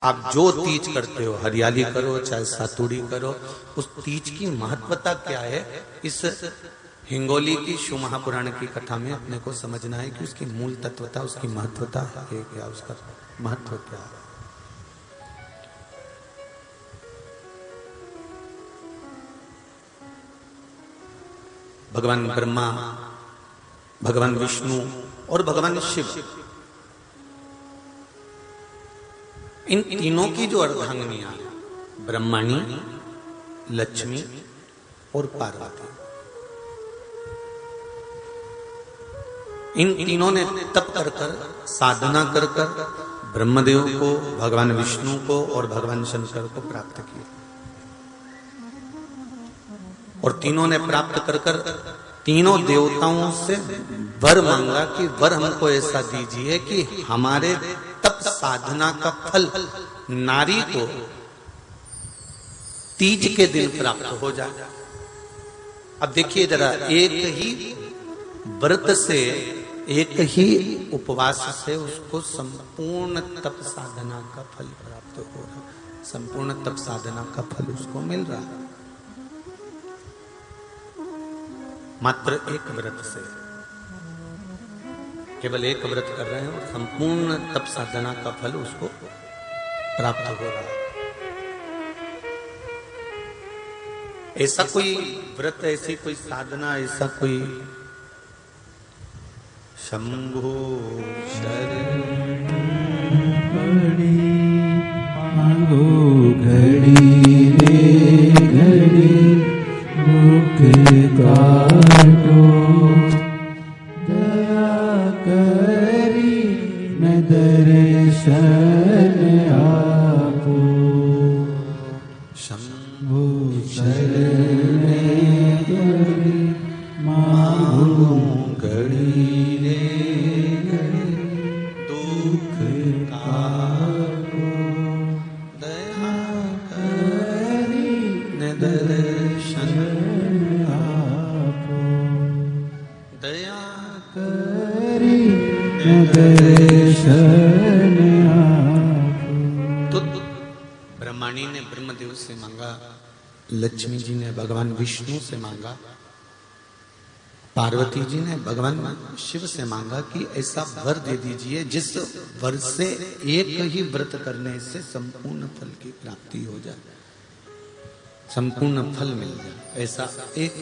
आप जो तीज करते हो, हरियाली करो चाहे सातुड़ी करो, उस तीज की महत्वता क्या है, इस हिंगोली की शिव महापुराण की कथा में अपने को समझना है कि उसकी मूल तत्वता, उसकी महत्वता है क्या, उसका महत्व क्या है। भगवान ब्रह्मा, भगवान विष्णु और भगवान शिव, इन तीनों की जो अर्धांगिनियां ब्रह्मणी, लक्ष्मी और पार्वती, इन तीनों ने तप कर कर, साधना कर कर ब्रह्मदेव को, भगवान विष्णु को और भगवान शंकर को प्राप्त किया। और तीनों ने प्राप्त कर कर तीनों देवताओं से वर मांगा कि वर हमको ऐसा दीजिए कि हमारे तप साधना का फल नारी को तीज के दिन प्राप्त हो जाए। अब देखिए जरा, एक ही व्रत से, एक ही उपवास से उसको संपूर्ण तप साधना का फल प्राप्त हो रहा, संपूर्ण तप साधना का फल उसको मिल रहा है मात्र एक व्रत से। केवल एक व्रत कर रहे हैं और संपूर्ण तप साधना का फल उसको प्राप्त हो रहा है। ऐसा कोई व्रत, ऐसी कोई साधना, ऐसा कोई शंभो शरण घड़ी रे घड़ी दुख काटो, दया करी न दर्शन आपो, शंभो शरण घड़ी मांगो घड़ी रे घड़ी दुख काटो, दया करी न दर्शन आपो, दया करी न दर्शन आपो। तो ब्रह्माणी ने ब्रह्मदेव से मांगा, लक्ष्मी जी ने भगवान विष्णु से मांगा, पार्वती जी ने भगवान शिव से मांगा कि ऐसा वर दे दीजिए जिस वर से एक ही व्रत करने से संपूर्ण फल की प्राप्ति हो जाए, संपूर्ण फल मिल जाए। ऐसा एक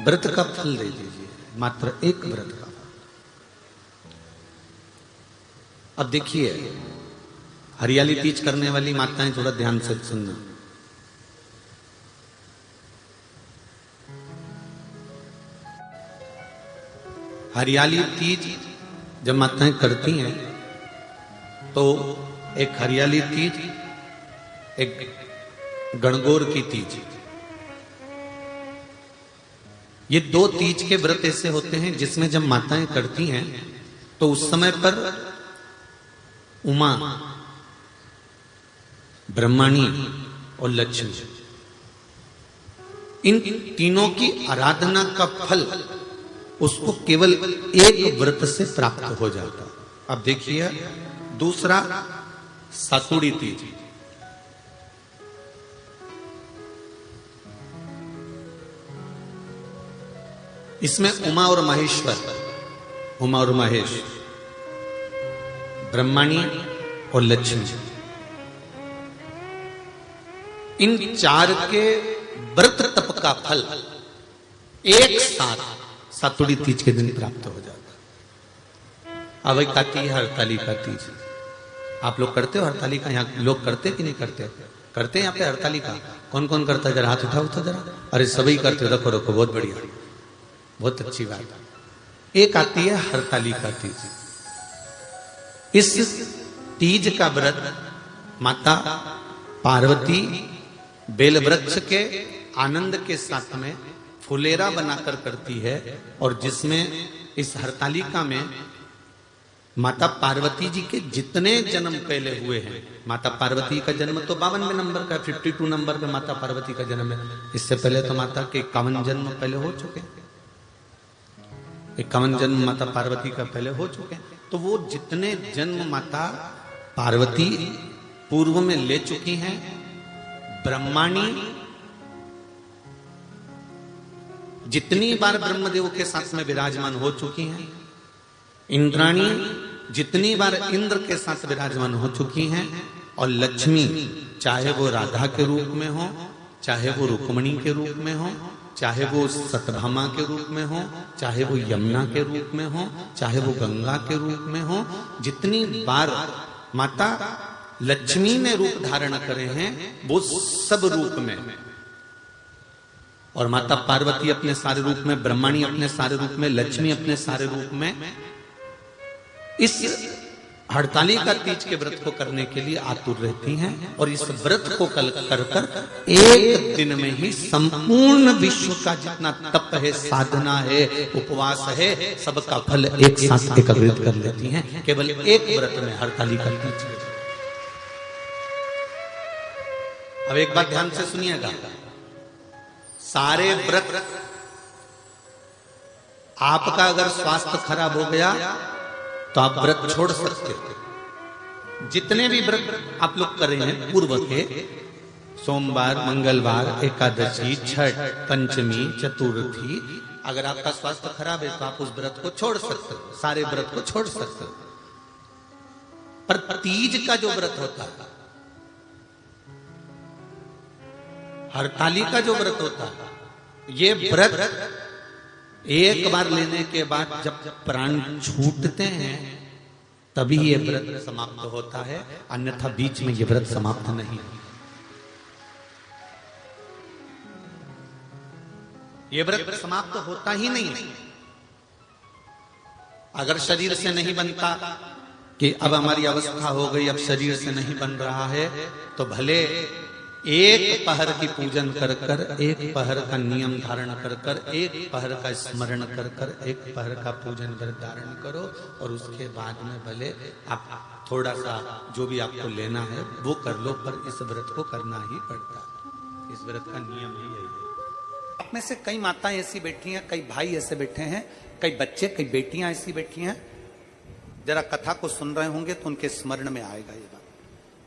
व्रत का फल दे दीजिए, मात्र एक व्रत का। अब देखिए, हरियाली तीज करने वाली माताएं थोड़ा ध्यान से सुनना। हरियाली तीज जब माताएं करती हैं तो एक हरियाली तीज, एक गणगौर की तीज, ये दो तीज के व्रत ऐसे होते हैं जिसमें जब माताएं करती हैं तो उस समय पर उमा, ब्रह्मणी और लक्ष्मी, इन तीनों की आराधना का फल उसको केवल एक व्रत से प्राप्त हो जाता। अब देखिए दूसरा सातुड़ी तीज, इसमें उमा और महेश्वर, उमा और महेश, ब्रह्मणी और लक्ष्मी, इन चार के व्रत तप का फल एक साथ सातुड़ी तीज के दिन प्राप्त हो जाता। अब एक आती है हरतालिका तीज। आप लोग करते हो हरतालिका? यहाँ लोग करते कि नहीं करते? करते हैं यहाँ पे हरतालिका? कौन कौन करता है? जरा हाथ उठाओ तो जरा। अरे सभी करते हो, रखो रखो, बहुत बढ़िया, बहुत अच्छी बात। एक आती है हरतालिका तीज। इस तीज का व्रत माता पार्वती बेल वृक्ष के आनंद के साथ में फुलेरा बनाकर करती है, और जिसमें इस हरतालिका में माता पार्वती जी के जितने जन्म पहले हुए हैं, माता पार्वती का जन्म तो 52वें नंबर का, 52 नंबर पे माता पार्वती का जन्म है। इससे पहले तो माता के 51 जन्म पहले हो चुके हैं, 51 जन्म माता पार्वती का पहले हो चुके हैं। तो वो जितने जन्म माता पार्वती पूर्व में ले चुकी हैं, ब्रह्माणी जितनी बार ब्रह्मदेव के साथ में विराजमान हो चुकी हैं, इंद्राणी जितनी बार इंद्र के साथ विराजमान हो चुकी हैं, और लक्ष्मी चाहे वो राधा के रूप में हो, चाहे वो रुक्मणी के रूप में हो, चाहे वो सतभामा के रूप में हो, चाहे वो यमुना के रूप में हो, चाहे वो गंगा के रूप में हो, जितनी बार माता लक्ष्मी ने रूप धारण करे हैं वो सब रूप में, और माता पार्वती अपने सारे रूप में, ब्रह्माणी अपने सारे रूप में, लक्ष्मी अपने सारे रूप में इस हड़तालिका तीज के व्रत को करने के लिए आतुर रहती हैं। और इस व्रत को कर कर एक दिन में ही संपूर्ण विश्व का जितना तप है, साधना है, उपवास है, सबका फल एक साथ एकत्रित कर लेती हैं केवल एक व्रत में, हड़तालिका तीज। अब एक बात ध्यान से सुनिएगा, सारे व्रत आपका अगर स्वास्थ्य खराब हो गया तो आप व्रत छोड़ सकते हो। जितने भी व्रत आप लोग कर रहे हैं पूर्व के, सोमवार, मंगलवार, एकादशी, छठ, पंचमी, चतुर्थी, अगर आपका स्वास्थ्य खराब है तो आप उस व्रत को छोड़ सकते हो, सारे व्रत को छोड़ सकते हो। पर तीज का जो व्रत होता है, हड़तालिका जो व्रत होता है, ये व्रत एक बार लेने के बाद जब प्राण छूटते हैं तभी ये व्रत समाप्त होता है, अन्यथा बीच में ये व्रत समाप्त नहीं। ये व्रत समाप्त होता ही नहीं। अगर शरीर से नहीं बनता कि अब हमारी अवस्था हो गई, अब शरीर से नहीं बन रहा है, तो भले एक पहर की पूजन कर कर, एक पहर का नियम धारण कर कर, एक पहर का स्मरण कर कर, एक पहर का पूजन व्रत धारण करो, और उसके बाद में भले आप थोड़ा सा जो भी आपको लेना है वो कर लो, पर इस व्रत को करना ही पड़ता है। इस व्रत का नियम ही यही है। आप में से कई माताएं ऐसी बैठी हैं, कई भाई ऐसे बैठे हैं, कई बच्चे, कई बेटियां ऐसी बैठी हैं, जरा कथा को सुन रहे होंगे तो उनके स्मरण में आएगा ये बात।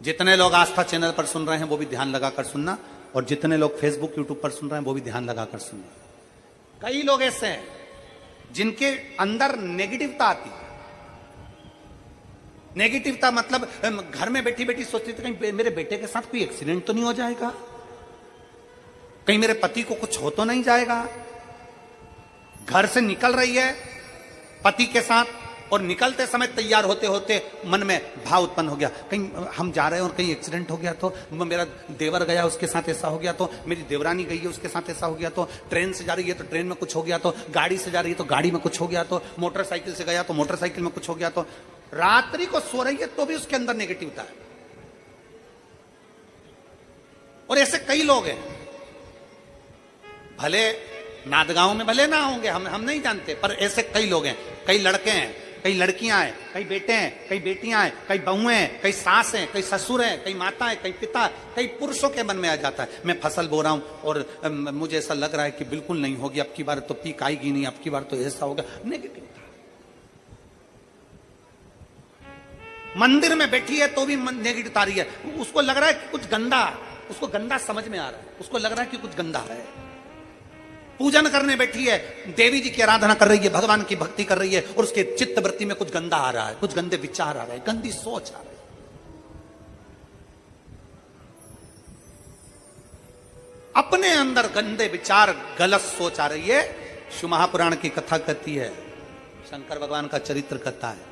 जितने लोग आस्था चैनल पर सुन रहे हैं वो भी ध्यान लगाकर सुनना, और जितने लोग फेसबुक यूट्यूब पर सुन रहे हैं वो भी ध्यान लगाकर सुनना। कई लोग ऐसे हैं जिनके अंदर नेगेटिवता आती है। नेगेटिवता मतलब घर में बैठी बैठी सोचती थी कहीं मेरे बेटे के साथ कोई एक्सीडेंट तो नहीं हो जाएगा, कहीं मेरे पति को कुछ हो तो नहीं जाएगा। घर से निकल रही है पति के साथ, और निकलते समय तैयार होते होते मन में भाव उत्पन्न हो गया, कहीं हम जा रहे हैं और कहीं एक्सीडेंट हो गया तो, मेरा देवर गया उसके साथ ऐसा हो गया तो, मेरी देवरानी गई है उसके साथ ऐसा हो गया तो, ट्रेन से जा रही है तो ट्रेन में कुछ हो गया तो, गाड़ी से जा रही है तो गाड़ी में कुछ हो गया तो, मोटरसाइकिल से गया तो मोटरसाइकिल में कुछ हो गया तो, रात्रि को सो रही है तो भी उसके अंदर नेगेटिविटी है। और ऐसे कई लोग हैं, भले नादगांव में भले ना होंगे, हम नहीं जानते, पर ऐसे कई लोग हैं। कई लड़के हैं, कई लड़कियां हैं, कई बेटे हैं, कई बेटियां हैं, कई बहुएं हैं, कई सास हैं, कई ससुर हैं, कई माता है, कई पिता, कई पुरुषों के मन में आ जाता है मैं फसल बो रहा हूं और मुझे ऐसा लग रहा है कि बिल्कुल नहीं होगी, अब की बार तो पीक आएगी नहीं, अब की बार तो ऐसा होगा। नेगेटिव मंदिर में बैठी है तो भी नेगेटिव आ रही है, उसको लग रहा है कि कुछ गंदा, उसको गंदा समझ में आ रहा है, उसको लग रहा है कि कुछ गंदा है। पूजन करने बैठी है, देवी जी की आराधना कर रही है, भगवान की भक्ति कर रही है, और उसके चित्त वृत्ति में कुछ गंदा आ रहा है, कुछ गंदे विचार आ रहे हैं, गंदी सोच आ रही है। अपने अंदर गंदे विचार, गलत सोच आ रही है। शिव महापुराण की कथा कहती है, शंकर भगवान का चरित्र कथा है,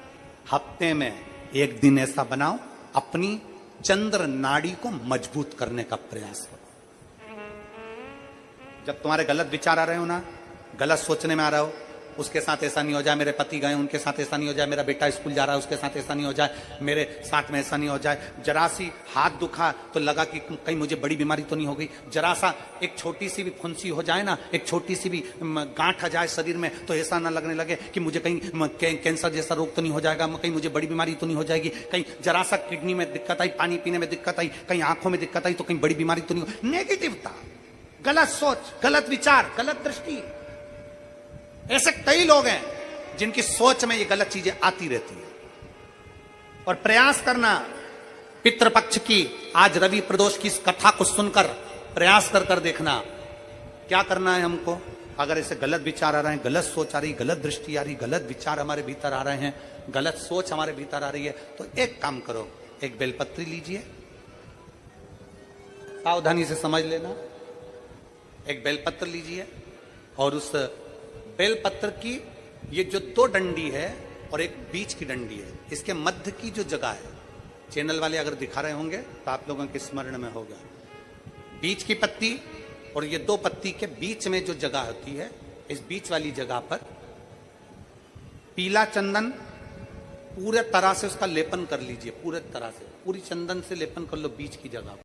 हफ्ते में एक दिन ऐसा बनाओ अपनी चंद्र नाड़ी को मजबूत करने का प्रयास करो। जब तुम्हारे गलत विचार आ रहे हो ना, गलत सोचने में आ रहा हो, उसके साथ ऐसा नहीं हो जाए, मेरे पति गए उनके साथ ऐसा नहीं हो जाए, मेरा बेटा स्कूल जा रहा है उसके साथ ऐसा नहीं हो जाए, मेरे साथ में ऐसा नहीं हो जाए, जरा सी हाथ दुखा तो लगा कि कहीं मुझे बड़ी बीमारी तो नहीं हो गई, जरा सा एक छोटी सी भी फुंसी हो जाए ना, एक छोटी सी भी गांठ आ जाए शरीर में तो ऐसा ना लगने लगे कि मुझे कहीं कैंसर जैसा रोग तो नहीं हो जाएगा, कहीं मुझे बड़ी बीमारी तो नहीं हो जाएगी, कहीं जरा सा किडनी में दिक्कत आई, पानी पीने में दिक्कत आई, कहीं आंखों में दिक्कत आई तो कहीं बड़ी बीमारी तो नहीं हो। नेगेटिवता, गलत सोच, गलत विचार, गलत दृष्टि। ऐसे कई लोग हैं जिनकी सोच में ये गलत चीजें आती रहती है। और प्रयास करना पितृपक्ष की आज रवि प्रदोष की इस कथा को सुनकर प्रयास कर देखना क्या करना है हमको। अगर ऐसे गलत विचार आ रहे हैं, गलत सोच आ रही, गलत दृष्टि आ रही, गलत विचार हमारे भीतर आ रहे हैं, गलत सोच हमारे भीतर आ रही है, तो एक काम करो, एक बेलपत्री लीजिए, सावधानी से समझ लेना। एक बेलपत्र लीजिए और उस बेलपत्र की ये जो 2 डंडी है और एक बीच की डंडी है, इसके मध्य की जो जगह है, चैनल वाले अगर दिखा रहे होंगे तो आप लोगों के स्मरण में होगा, बीच की पत्ती और ये 2 पत्ती के बीच में जो जगह होती है, इस बीच वाली जगह पर पीला चंदन पूरे तरह से उसका लेपन कर लीजिए, पूरे तरह से पूरी चंदन से लेपन कर लो बीच की जगह पर।